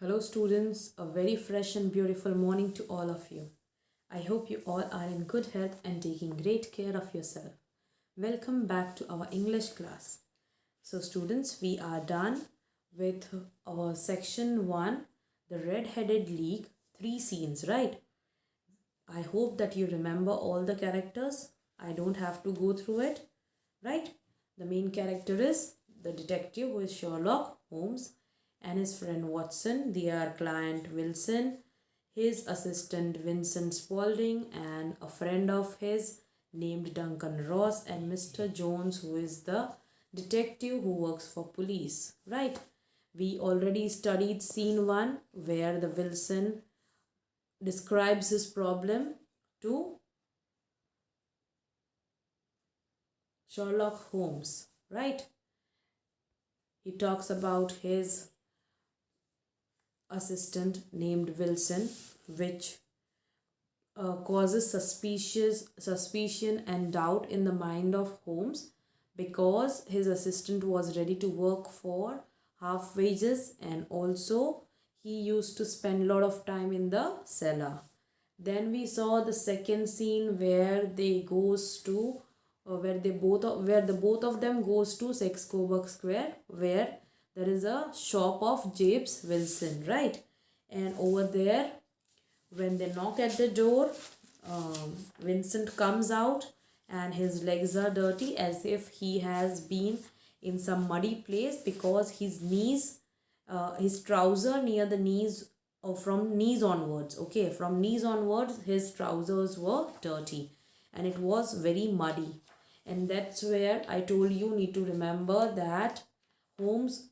Hello students, a very fresh and beautiful morning to all of you. I hope you all are in good health and taking great care of yourself. Welcome back to our English class. So students, we are done with our section 1, the red-headed league, 3 scenes, right? I hope that you remember all the characters. I don't have to go through it, right? The main character is the detective who is Sherlock Holmes and his friend Watson, their client Wilson, his assistant Vincent Spalding, and a friend of his named Duncan Ross, and Mr. Jones, who is the detective who works for police, right? We already studied scene 1 where the Wilson describes his problem to Sherlock Holmes, right? He talks about his assistant named Wilson, which causes suspicion and doubt in the mind of Holmes because his assistant was ready to work for half wages, and also he used to spend a lot of time in the cellar. Then we saw the second scene where they goes to where the both of them goes to Sex Coburg Square, where there is a shop of James Wilson, right? And over there, when they knock at the door, Vincent comes out and his legs are dirty as if he has been in some muddy place because his knees, his trouser near the knees, or from knees onwards, okay, from knees onwards, his trousers were dirty and it was very muddy. And that's where I told you need to remember that Holmes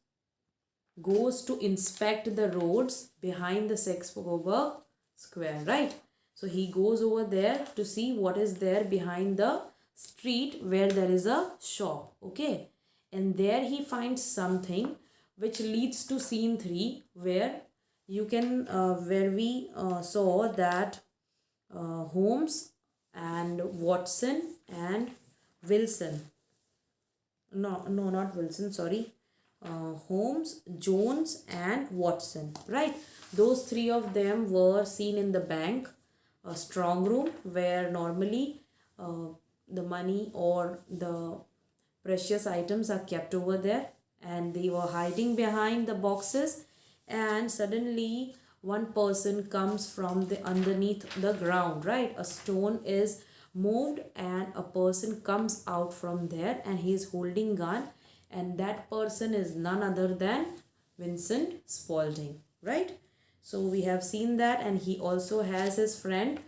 goes to inspect the roads behind the Sex Coburg Square, right? So he goes over there to see what is there behind the street where there is a shop, okay? And there he finds something which leads to scene 3 where you can where we saw that Holmes and Watson and Wilson, no, not Wilson, sorry, Holmes, Jones, and Watson, right? Those three of them were seen in the bank, a strong room where normally the money or the precious items are kept over there, and they were hiding behind the boxes. And suddenly, one person comes from the underneath the ground, right? A stone is moved and a person comes out from there and he is holding gun, and that person is none other than Vincent Spalding, right? So we have seen that, and he also has his friend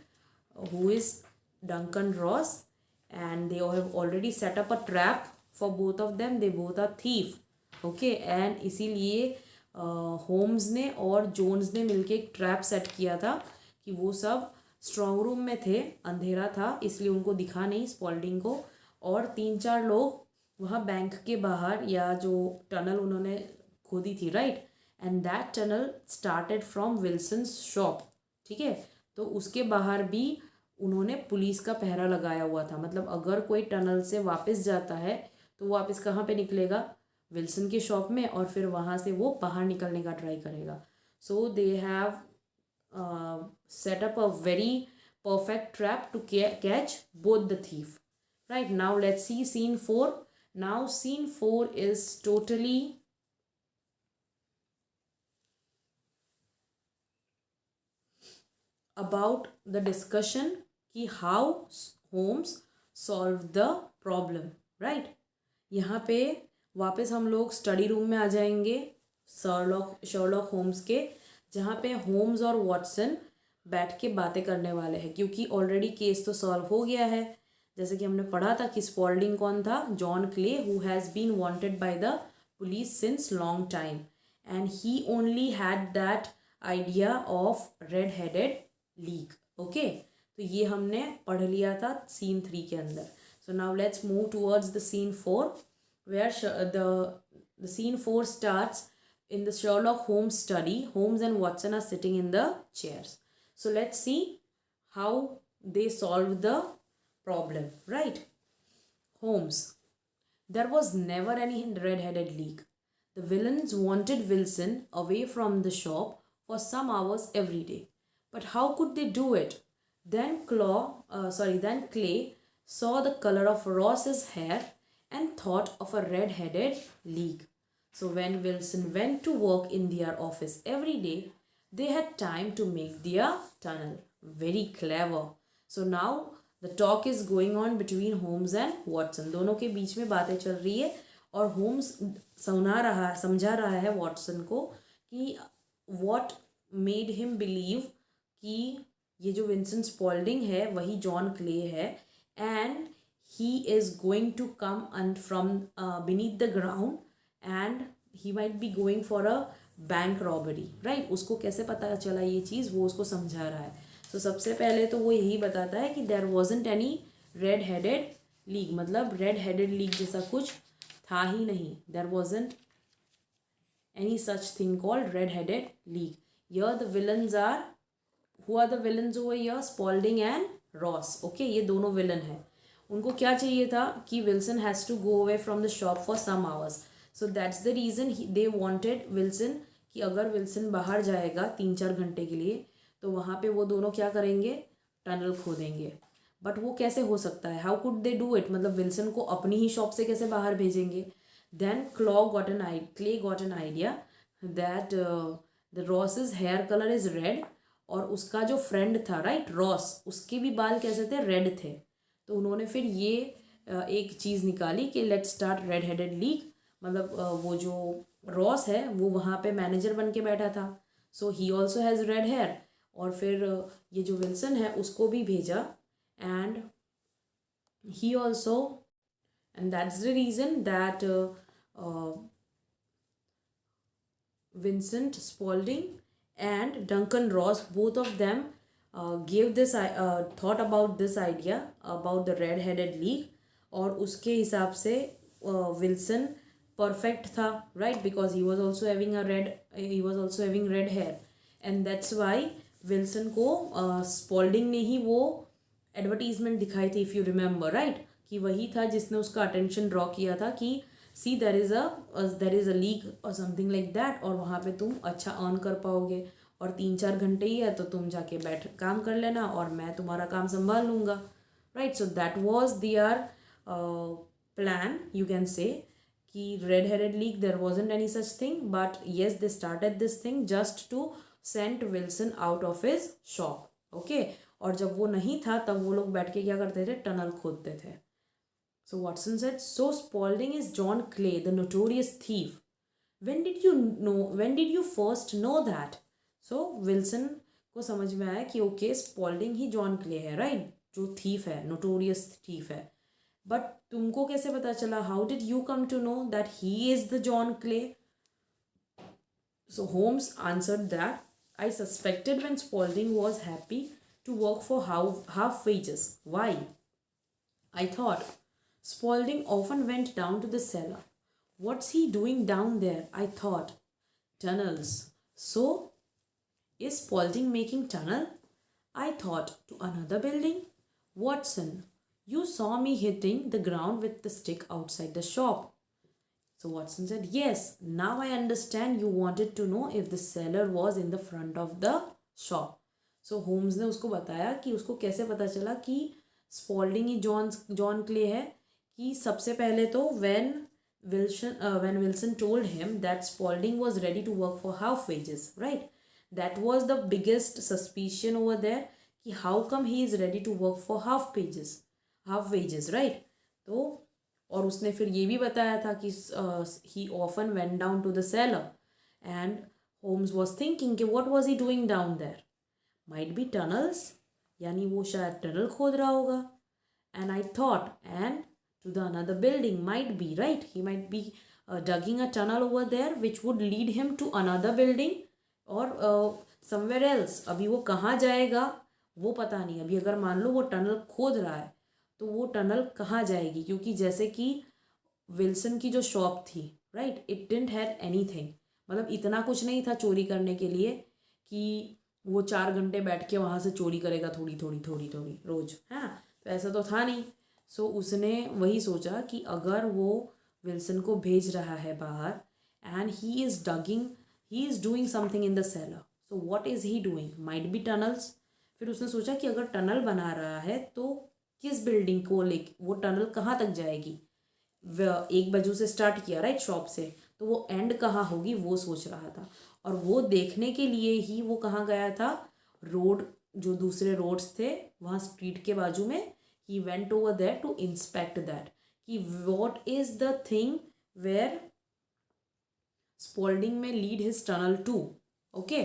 who is Duncan Ross, and they have already set up a trap for both of them. They both are thief, okay? And इसीलिए Holmes ने और Jones ने मिलके एक trap set किया था कि वो सब स्ट्रॉन्ग रूम में थे, अंधेरा था इसलिए उनको दिखा नहीं स्पॉल्डिंग को, और 3-4 लोग वहाँ बैंक के बाहर या जो टनल उन्होंने खोदी थी, right? And that tunnel started from Wilson's shop, ठीक है? तो उसके बाहर भी उन्होंने पुलिस का पहरा लगाया हुआ था, मतलब अगर कोई टनल से वापस जाता है तो वो वापस कहाँ पे निकलेगा? विल्सन की शॉप में, और फिर वहाँ से वो बाहर निकलने का ट्राई करेगा. So they have set up a very perfect trap to catch both the thief. Right, now let's see scene 4. Now scene 4 is totally about the discussion कि how Holmes solved the problem, right? यहाँ पे वापस हम लोग study room में आ जाएंगे Sherlock Holmes के, जहाँ पे होम्स और वॉटसन बैठ के बातें करने वाले हैं क्योंकि ऑलरेडी केस तो सॉल्व हो गया है. जैसे कि हमने पढ़ा था कि स्पॉल्डिंग कौन था? John Clay, who has been wanted by the police since long time, and he only had that idea of red headed league, okay? तो ये हमने पढ़ लिया था सीन 3 के अंदर. So now let's move towards the scene 4 where the scene 4 starts in the Sherlock Holmes study. Holmes and Watson are sitting in the chairs. So let's see how they solve the problem, right? Holmes: there was never any red-headed leak. The villains wanted Wilson away from the shop for some hours every day. But how could they do it? Then Clay saw the color of Ross's hair and thought of a red-headed league. So when Wilson went to work in their office every day, they had time to make their tunnel. Very clever. So now the talk is going on between Holmes and Watson. दोनों के बीच में बातें चल रही है और Holmes समझा रहा है वॉटसन को कि what made him believe कि ये जो विंसेंट स्पॉल्डिंग है वही जॉन क्ले है and he is going to come and from beneath the ground and he might be going for a bank robbery right. उसको कैसे पता चला ये चीज़, वो उसको समझा रहा है. तो सबसे पहले तो वो यही बताता है कि there wasn't any red headed league, मतलब रेड हेडेड लीग जैसा कुछ था ही नहीं. There wasn't any such thing called red headed league. Here the villains are, who are the villains over here? Spalding and Ross. Okay, ये दोनों villain हैं. उनको क्या चाहिए था कि Wilson has to go away from the shop for some hours. So that's the reason they wanted Wilson कि अगर विल्सन बाहर जाएगा 3-4 घंटे के लिए तो वहाँ पे वो दोनों क्या करेंगे? टनल खोदेंगे. बट वो कैसे हो सकता है? How could they do it? मतलब विल्सन को अपनी ही शॉप से कैसे बाहर भेजेंगे? Then Clay got an idea that the Ross's hair colour is red और उसका जो फ्रेंड था राइट रॉस, उसके भी बाल कैसे थे? रेड थे. तो उन्होंने फिर ये एक चीज़ निकाली कि let's start red headed league. मतलब वो जो रॉस है वो वहाँ पे मैनेजर बन के बैठा था, so he also has red hair. और फिर ये जो विल्सन है उसको भी भेजा and he also, and that's the reason that Vincent Spalding and Duncan Ross, both of them thought about this idea about the red-headed league. और उसके हिसाब से विल्सन परफेक्ट था right, because he was also having red hair and that's why Wilson को Spaulding ने ही वो advertisement दिखाई थी, इफ़ यू रिमेंबर राइट, कि वही था जिसने उसका अटेंशन ड्रॉ किया था कि सी देर इज़ अ लीग और समथिंग लाइक दैट, और वहाँ पे तुम अच्छा अर्न कर पाओगे और 3-4 घंटे ही है तो तुम जाके बैठ काम कर लेना और मैं तुम्हारा काम संभाल लूँगा right. So that was their plan, you can say कि red headed league there wasn't any such thing, but yes they started this thing just to send Wilson out of his shop. Okay, और जब वो नहीं था तब वो लोग बैठ के क्या करते थे? टनल खोदते थे. So Watson said, so Spalding is John Clay, the notorious thief. When did you first know that? So Wilson को समझ में आया कि ओके स्पॉल्डिंग ही जॉन क्ले है राइट, जो थीफ है, नोटोरियस थीफ है. बट तुमको कैसे पता चला? How did you come to know that he is the John Clay? So Holmes answered that I suspected when Spalding was happy to work for half wages. Why? I thought Spalding often went down to the cellar. What's he doing down there? I thought. Tunnels. So, is Spalding making tunnel? I thought. To another building? Watson, you saw me hitting the ground with the stick outside the shop. So Watson said, yes, now I understand you wanted to know if the cellar was in the front of the shop. So Holmes ने उसको बताया कि उसको कैसे पता चला कि Spalding ही जॉन क्ले है, कि सबसे पहले तो when Wilson told him that Spalding was ready to work for half wages, right? That was the biggest suspicion over there कि how come he is ready to work for half wages, right? तो और उसने फिर ये भी बताया था कि he often went down to the cellar and Holmes was thinking कि what was he doing down there? Might be tunnels, यानी वो शायद टनल खोद रहा होगा. And I thought, and to the another building might be, right? He might be digging a tunnel over there which would lead him to another building or somewhere else. अभी वो कहाँ जाएगा वो पता नहीं. अभी अगर मान लो वो टनल खोद रहा है तो वो टनल कहाँ जाएगी, क्योंकि जैसे कि विल्सन की जो शॉप थी right, it didn't have anything, मतलब इतना कुछ नहीं था चोरी करने के लिए कि वो 4 घंटे बैठ के वहाँ से चोरी करेगा थोड़ी थोड़ी रोज, हाँ, तो ऐसा तो था नहीं. सो उसने वही सोचा कि अगर वो विल्सन को भेज रहा है बाहर and he is doing something in the seller, so so what is he doing, might be tunnels. फिर उसने सोचा कि अगर टनल बना रहा है तो किस बिल्डिंग को ले, वो टनल कहाँ तक जाएगी. एक बाजू से स्टार्ट किया राइट, शॉप से, तो वो एंड कहाँ होगी वो सोच रहा था. और वो देखने के लिए ही वो कहाँ गया था, रोड, जो दूसरे रोड्स थे वहाँ स्ट्रीट के बाजू में. He went over there to inspect that कि what is the thing where Spalding में lead his tunnel to. Okay,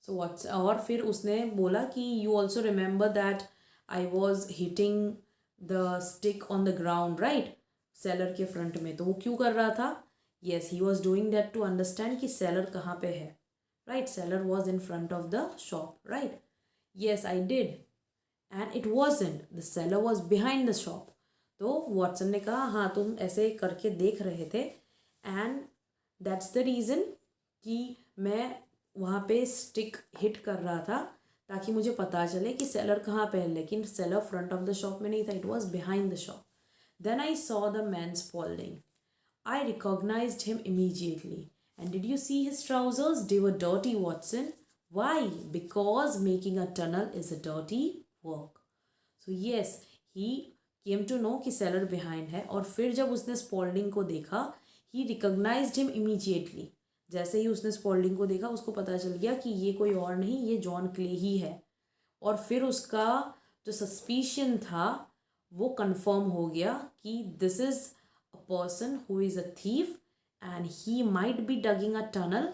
so what's, और फिर उसने बोला कि you also remember that I was hitting the stick on the ground right, cellar के front में. तो वो क्यों कर रहा था, yes he was doing that to understand कि सेलर कहाँ पे है. Right, cellar was in front of the shop. Right, yes I did, and it wasn't, the seller was behind the shop. तो वॉटसन ने कहा हाँ तुम ऐसे करके देख रहे थे, एंड दैट्स द रीज़न कि मैं वहाँ पे स्टिक हिट कर रहा था ताकि मुझे पता चले कि सेलर कहाँ पे है. लेकिन cellar front of the shop में नहीं था, it was behind the shop. Then I saw the man Spalding. I recognised him immediately. And did you see his trousers, they were dirty Watson. Why? Because making a tunnel is a dirty work. So yes, he came to know कि seller behind है. और फिर जब उसने Spalding को देखा, he recognized him immediately. जैसे ही उसने स्पॉल्डिंग को देखा उसको पता चल गया कि ये कोई और नहीं, ये जॉन क्ले ही है. और फिर उसका जो सस्पिशन था वो कंफर्म हो गया कि this is a person who is a thief and he might be डगिंग a tunnel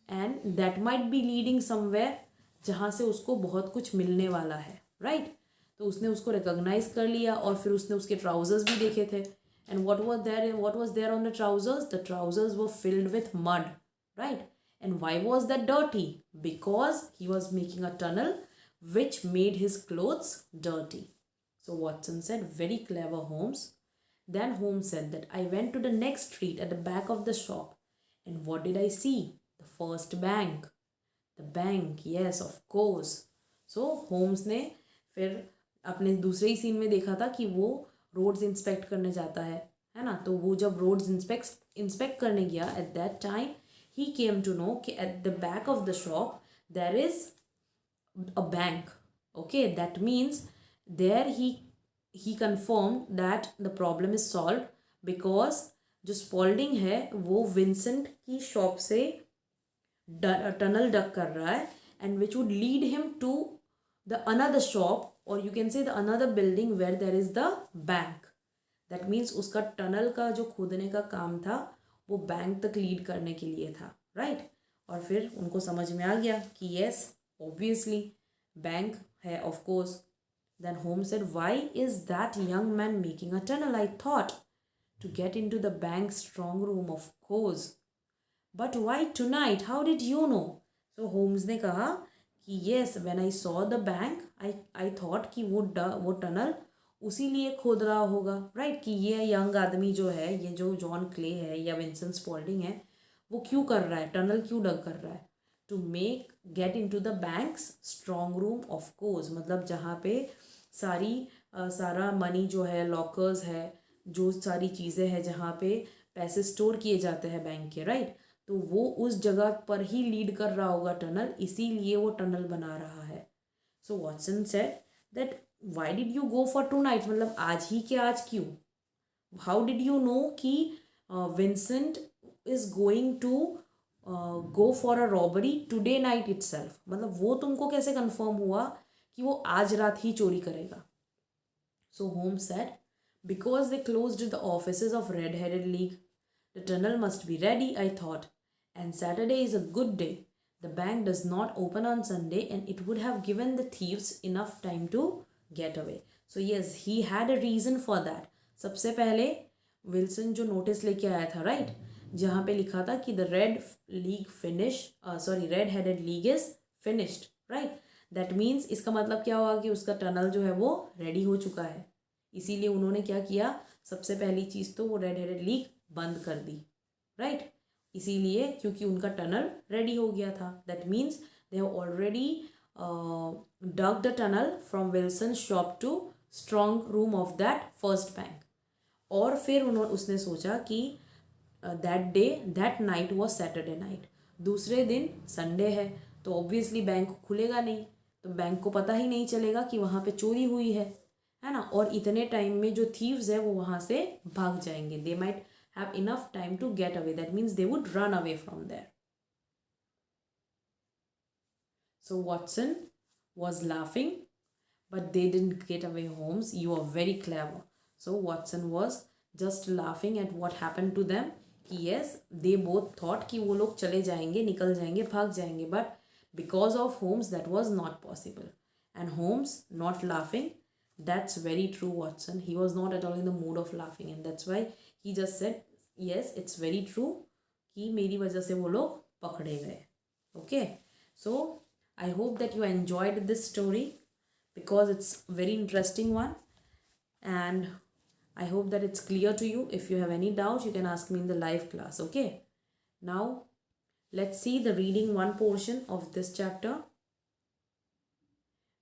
and that might be leading somewhere जहाँ से उसको बहुत कुछ मिलने वाला है. राइट, तो उसने उसको रिकॉग्नाइज कर लिया. और फिर उसने उसके ट्राउजर्स भी देखे थे. And what was there on the trousers? The trousers were filled with mud. Right, and why was that dirty? Because he was making a tunnel which made his clothes dirty. So Watson said, very clever, Holmes. Then Holmes said that I went to the next street at the back of the shop, and what did I see? The first bank. The bank, yes, of course. So Holmes ने फिर अपने दूसरे ही scene में देखा था कि वो roads inspect करने जाता है ना. तो वो जब रोड्स इंस्पेक्ट करने गया, at that time he came to know कि at the back of the shop there is a bank. Okay, that means there he confirmed that the problem is solved because जो Spalding है वो Vincent की shop से tunnel डग कर रहा है, and which would lead him to the another shop और you can say the another building where there is the bank. That means उसका टनल का जो खोदने का काम था वो बैंक तक लीड करने के लिए था. राइट, और फिर उनको समझ में आ गया कि येस ऑब्वियसली बैंक है ऑफ कोर्स. देन होम said, why is that young man making a tunnel? I thought to get into the bank strong room of course. But why tonight? How did you know? So Holmes ने कहा कि yes when I saw the bank I thought कि वो tunnel उसी लिए खोद रहा होगा. राइट, कि ये यंग आदमी जो है, ये जो जॉन क्ले है या विंसेंट स्पॉल्डिंग है, वो क्यों कर रहा है, टनल क्यों डग कर रहा है? To make get into the banks strong room of course, मतलब जहाँ पे सारा मनी जो है, लॉकर्स है, जो सारी चीज़ें हैं जहाँ पे पैसे स्टोर किए जाते हैं बैंक के. राइट, तो वो उस जगह पर ही लीड कर रहा होगा टनल, इसीलिए वो टनल बना रहा है. So Watson said that why did you go for 2 nights, मतलब आज ही के आज क्यों? हाउ डिड यू नो कि Vincent is going to go for a robbery today night itself, मतलब वो तुमको कैसे कंफर्म हुआ कि वो आज रात ही चोरी करेगा? So home said, because they closed the offices of red headed league. The tunnel must be ready, I thought, and Saturday is a good day. The bank does not open on Sunday and it would have given the thieves enough time to get away. So yes, he had a reason for that. सबसे पहले Wilson जो notice लेके आया था, right, जहाँ पे लिखा था कि the red headed league is finished. Right, that means इसका मतलब क्या हुआ कि उसका टनल जो है वो रेडी हो चुका है. इसीलिए उन्होंने क्या किया, सबसे पहली चीज़ तो वो रेड हेडेड लीग बंद कर दी. राइट, इसीलिए क्योंकि उनका टनल रेडी हो गया था. That means they have already dug the tunnel from Wilson shop to strong room of that first bank. और फिर उसने सोचा कि that night was Saturday night, दूसरे दिन संडे है, तो ऑब्वियसली बैंक खुलेगा नहीं, तो बैंक को पता ही नहीं चलेगा कि वहाँ पे चोरी हुई है ना। और इतने टाइम में जो थीव्स है वो वहाँ से भाग जाएंगे. They might have enough time to get away. That means they would run away from there. So Watson was laughing, but they didn't get away. Holmes, you are very clever. So Watson was just laughing at what happened to them. कि yes, they both thought कि वो लोग चले जाएंगे, निकल जाएंगे, भाग जाएंगे, but because of Holmes that was not possible. And Holmes not laughing, that's very true, Watson. He was not at all in the mood of laughing, and that's why he just said yes, it's very true कि मेरी वजह से वो लोग पकड़े गए. Okay, so I hope that you enjoyed this story because it's a very interesting one, and I hope that it's clear to you. If you have any doubt, you can ask me in the live class. Okay, now let's see the reading one portion of this chapter.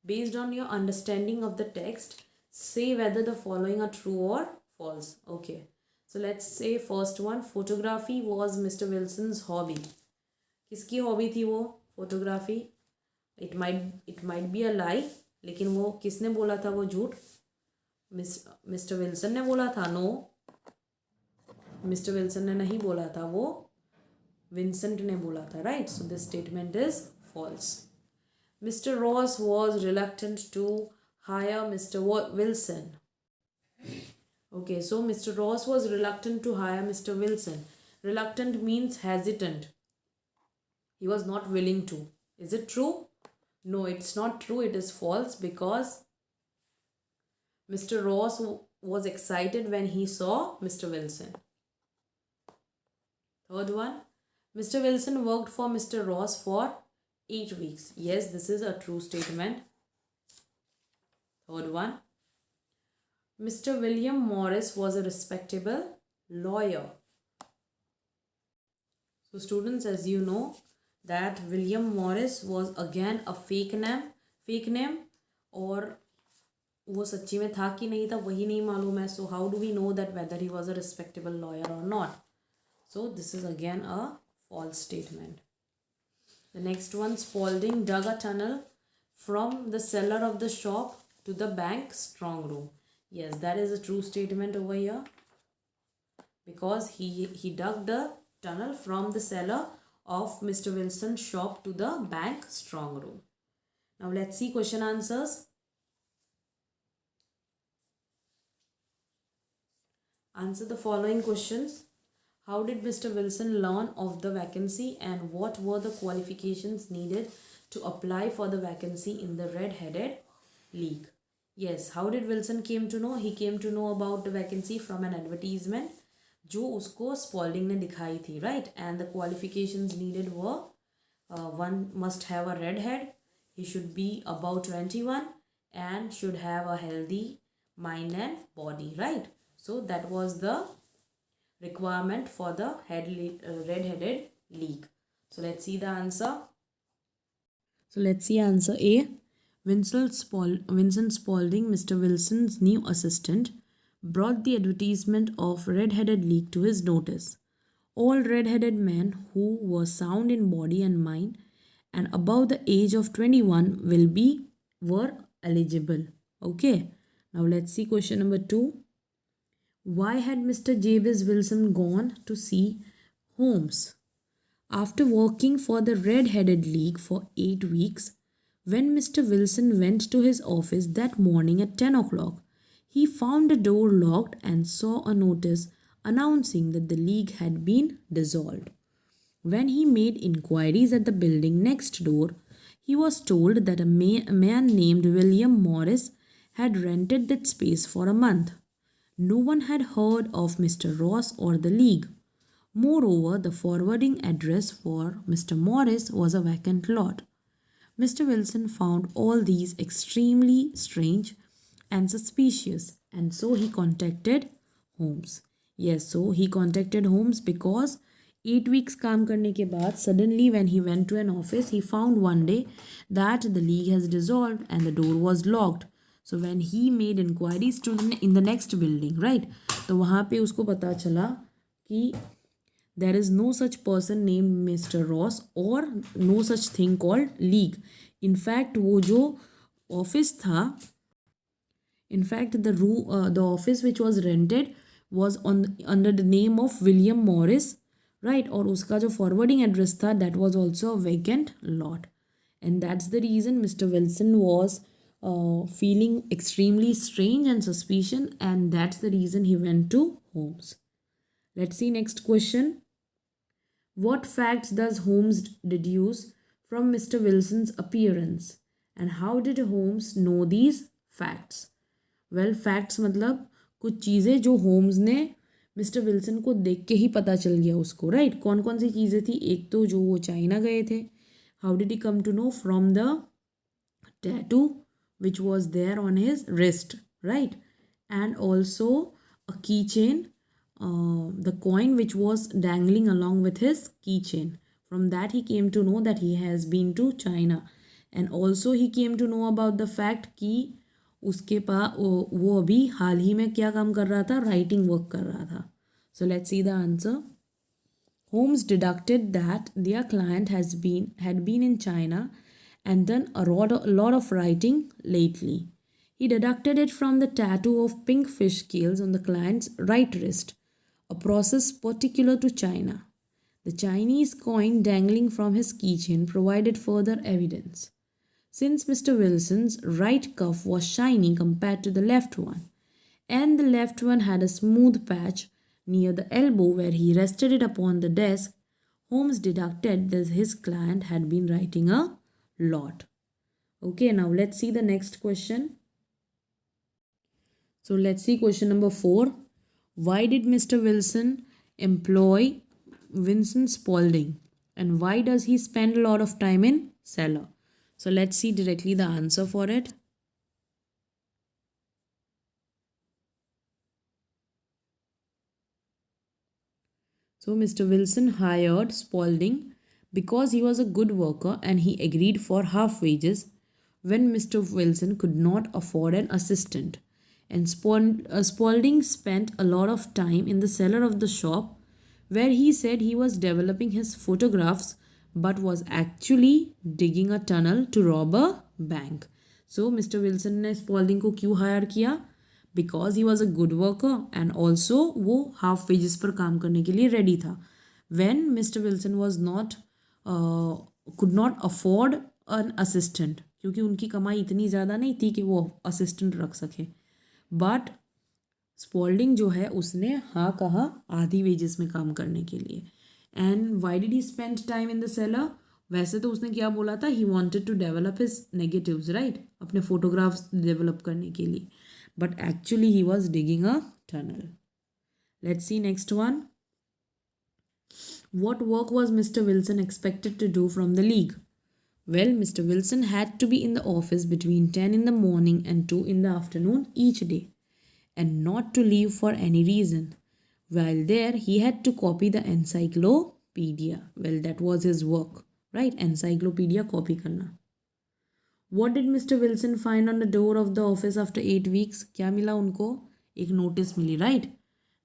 Based on your understanding of the text, say whether the following are true or false. Okay, so let's say first one, photography was Mr. Wilson's hobby. किसकी hobby थी वो photography? It might be a lie, लेकिन वो किसने बोला था वो झूठ? मिस्टर विल्सन ने बोला था? नो, मिस्टर विल्सन ने नहीं बोला था, वो विंसेंट ने बोला था. Right, so this statement is false. Mister Ross was reluctant to hire mister Wilson. Okay, so mister Ross was reluctant to hire mister Wilson. Reluctant means hesitant. He was not willing to. Is it true? No, it's not true. It is false because Mr. Ross was excited when he saw Mr. Wilson. Third one, Mr. Wilson worked for Mr. Ross for 8 weeks. Yes, this is a true statement. Third one, Mr. William Morris was a respectable lawyer. So students, as you know, that William Morris was again a fake name, और वो सच्ची में था कि नहीं था वही नहीं मालूम है. So how do we know that whether he was a respectable lawyer or not? So this is again a false statement. The next one, Spalding dug a tunnel from the cellar of the shop to the bank strong room. Yes, that is a true statement over here because he dug the tunnel from the cellar of Mr. Wilson's shop to the bank strong room. Now let's see question answers. Answer the following questions. How did Mr. Wilson learn of the vacancy and what were the qualifications needed to apply for the vacancy in the Red-Headed League? Yes, how did Wilson came to know? He came to know about the vacancy from an advertisement जो उसको Spalding ने दिखाई थी. Right, and the qualifications needed were, one must have a red head, he should be about 21 and should have a healthy mind and body. Right, so that was the requirement for the red-headed league. So let's see the answer. So let's see answer A. Vincent Spalding, Mr. Wilson's new assistant, brought the advertisement of Red-Headed League to his notice. All red-headed men who were sound in body and mind and above the age of 21 were eligible. Okay, now let's see question number 2. Why had Mr. Jabez Wilson gone to see Holmes? After working for the Red-Headed League for 8 weeks, when Mr. Wilson went to his office that morning at 10 o'clock, he found the door locked and saw a notice announcing that the league had been dissolved. When he made inquiries at the building next door, he was told that a man named William Morris had rented that space for a month. No one had heard of Mr. Ross or the league. Moreover, the forwarding address for Mr. Morris was a vacant lot. Mr. Wilson found all these extremely strange and suspicious, and so he contacted Holmes. Yes, so he contacted Holmes because 8 weeks काम करने के बाद suddenly when he went to an office, he found one day that the league has dissolved and the door was locked. So when he made inquiries in the next building, right, तो वहाँ पे उसको पता चला कि there is no such person named Mr. Ross or no such thing called league. In fact वो जो office था, in fact the office which was rented was under the name of William Morris, right? और उसका जो forwarding address था, that was also a vacant lot. And that's the reason Mr. Wilson was feeling extremely strange and suspicion, and that's the reason he went to Holmes. Let's see next question. What facts does Holmes deduce from Mr. Wilson's appearance, and how did Holmes know these facts? Well, facts मतलब कुछ चीज़ें जो Holmes ने mister Wilson को देख के ही पता चल गया उसको, राइट? कौन कौन सी चीज़ें थी? एक तो जो वो चाइना गए थे, how did he come to know? From the tattoo which was there on his wrist, right? And also a keychain, the coin which was dangling along with his keychain. From that he came to know that he has been to China. And also he came to know about the fact कि उसके पास वो अभी हाल ही में क्या काम कर रहा था? राइटिंग वर्क कर रहा था. So let's see the answer. Holmes deducted that their client had been in China and done a lot of writing lately. He deducted it from the tattoo of pink fish scales on the client's right wrist, a process particular to China. The Chinese coin dangling from his keychain provided further evidence. Since Mr. Wilson's right cuff was shiny compared to the left one, and the left one had a smooth patch near the elbow where he rested it upon the desk, Holmes deducted that his client had been writing a lot. Okay, now let's see the next question. So let's see question number 4. Why did Mr. Wilson employ Vincent Spalding, and why does he spend a lot of time in cellar? So let's see directly the answer for it. So Mr. Wilson hired Spalding because he was a good worker and he agreed for half wages when Mr. Wilson could not afford an assistant. And Spalding spent a lot of time in the cellar of the shop where he said he was developing his photographs but was actually digging a tunnel to rob a bank. So Mr. Wilson ने Spalding को क्यों hire किया? Because he was a good worker and also वो half wages पर काम करने के लिए ready था. When Mr. Wilson was not could not afford an assistant, क्योंकि उनकी कमाई इतनी ज़्यादा नहीं थी कि वो assistant रख सके. But Spalding जो है उसने हाँ कहा आधी wages में काम करने के लिए. And why did he spend time in the cellar? वैसे तो उसने क्या बोला था? He wanted to develop his negatives, right? अपने photographs develop करने के लिए. But actually he was digging a tunnel. Let's see next one. What work was Mr. Wilson expected to do from the league? Well, Mr. Wilson had to be in the office between 10 in the morning and 2 in the afternoon each day, and not to leave for any reason. While there, he had to copy the encyclopedia. Well, that was his work, right? Encyclopedia copy karna. What did Mr. Wilson find on the door of the office after 8 weeks? क्या मिला उनको? एक notice मिली, right?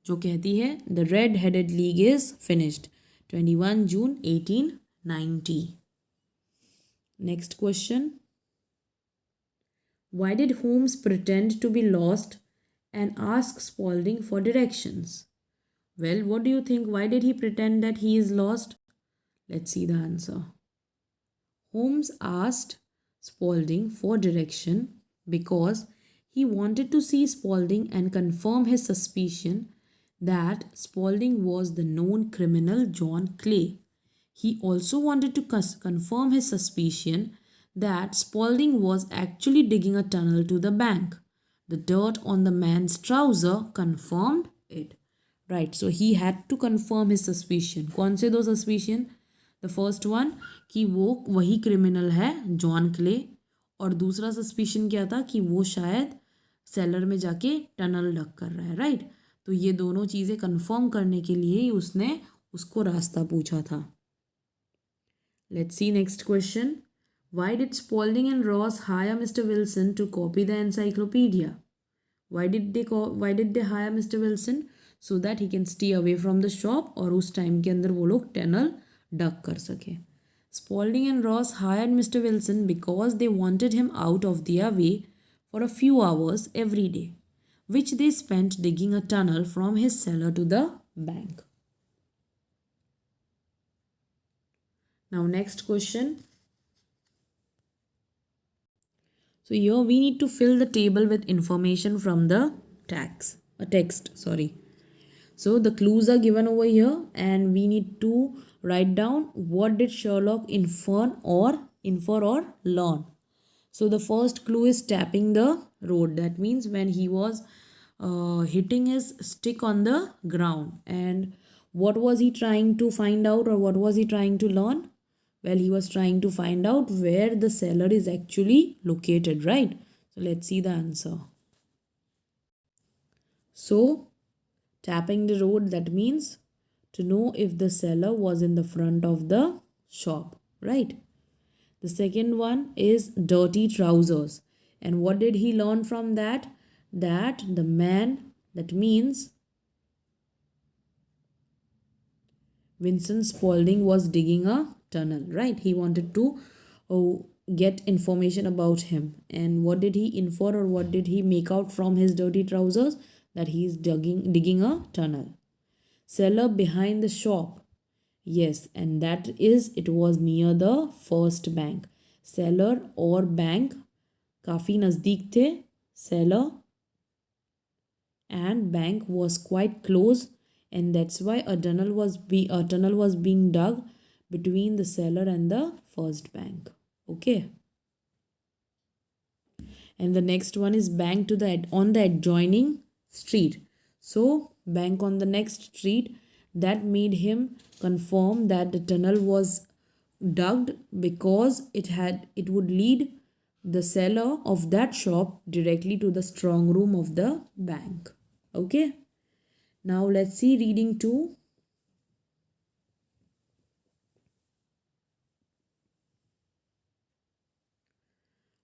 जो कहती है The Red-Headed League is finished. 21 June 1890. Next question. Why did Holmes pretend to be lost and ask Spalding for directions? Well, what do you think? Why did he pretend that he is lost? Let's see the answer. Holmes asked Spalding for direction because he wanted to see Spalding and confirm his suspicion that Spalding was the known criminal John Clay. He also wanted to confirm his suspicion that Spalding was actually digging a tunnel to the bank. The dirt on the man's trouser confirmed it. Right, so he had to confirm his suspicion. कौन से दो suspicion? The first one कि वो वही criminal है John clay, और दूसरा suspicion क्या था कि वो शायद सेलर में जाके टनल डग कर रहा है, राइट? तो ये दोनों चीज़ें कंफर्म करने के लिए ही उसने उसको रास्ता पूछा था. Let's see next question. Why did Spalding and Ross hire Mr. Wilson to copy the encyclopedia? Why did they hire Mr. Wilson? so that he can stay away from the shop और उस time के अंदर वो लोग tunnel dug कर सके. Spalding and Ross hired Mr. Wilson because they wanted him out of their way for a few hours every day, which they spent digging a tunnel from his cellar to the bank. Now next question. So here we need to fill the table with information from the text. So the clues are given over here and we need to write down what did Sherlock infer or learn. So the first clue is tapping the road. That means when he was hitting his stick on the ground. And what was he trying to find out or what was he trying to learn? Well, he was trying to find out where the cellar is actually located, right? So let's see the answer. So tapping the road, that means to know if the cellar was in the front of the shop, right? The second one is dirty trousers. And what did he learn from that? That the man, that means Vincent Spalding, was digging a tunnel, right? He wanted to get information about him. And what did he infer or what did he make out from his dirty trousers? That he is digging a tunnel. Cellar behind the shop. Yes, and that is, it was near the first bank. Cellar और bank काफ़ी नज़दीक थे. Cellar and bank was quite close, and that's why a tunnel was being dug between the cellar and the first bank. Okay. And the next one is bank on the adjoining street. So bank on the next street, that made him confirm that the tunnel was dug because it would lead the cellar of that shop directly to the strong room of the bank. Okay. Now let's see reading 2.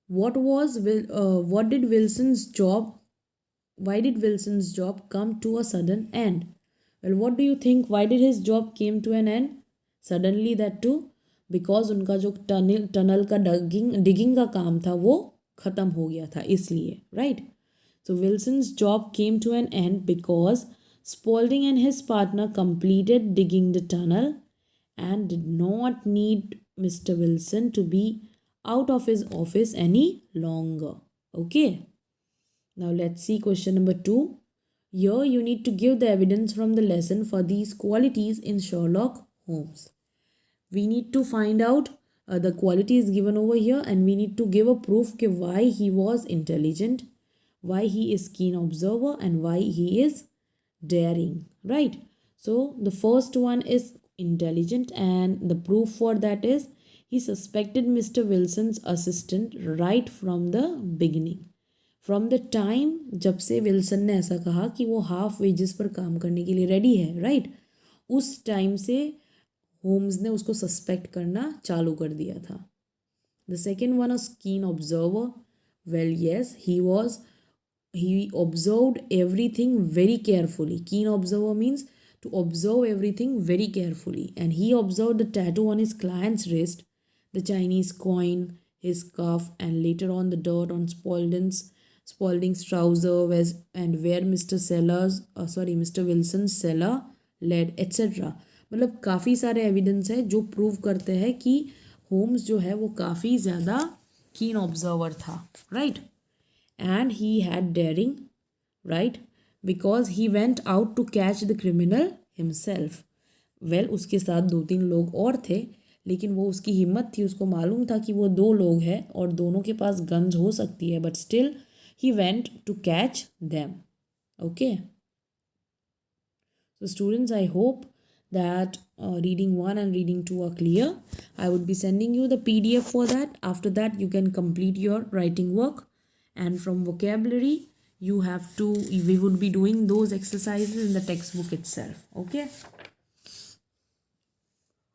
Why did Wilson's job come to a sudden end? Well, what do you think? Why did his job came to an end? Suddenly, that too? Because उनका जो tunnel का digging का काम था वो ख़त्म हो गया था इसलिए, right? So Wilson's job came to an end because Spalding and his partner completed digging the tunnel and did not need Mr. Wilson to be out of his office any longer. Okay. Now let's see question number 2. Here you need to give the evidence from the lesson for these qualities in Sherlock Holmes. We need to find out the qualities given over here and we need to give a proof ke why he was intelligent, why he is keen observer and why he is daring, right? So the first one is intelligent and the proof for that is he suspected Mr. Wilson's assistant right from the beginning. From the time जब से Wilson ने ऐसा कहा कि वो half wages पर काम करने के लिए रेडी है, राइट? उस टाइम से होम्स ने उसको सस्पेक्ट करना चालू कर दिया था. The second one is keen observer. Well, yes, he observed everything very carefully. Keen observer means to observe everything very carefully. And he observed the tattoo on his client's wrist, the Chinese coin, his cuff, and later on the dirt on Spalding's trouser and where Mr. Wilson's cellar led, etc. मतलब काफ़ी सारे evidence है जो prove करते हैं कि Holmes जो है वो काफ़ी ज़्यादा कीन ऑब्जर्वर था, right? And he had daring, right, because he went out to catch the criminal himself. Well, उसके साथ 2-3 लोग और थे, लेकिन वो उसकी हिम्मत थी, उसको मालूम था कि वो 2 लोग हैं और दोनों के पास गन्स हो सकती है, but still he went to catch them. Okay. So students, I hope that reading 1 and reading 2 are clear. I would be sending you the PDF for that. After that, you can complete your writing work. And from vocabulary, we would be doing those exercises in the textbook itself. Okay.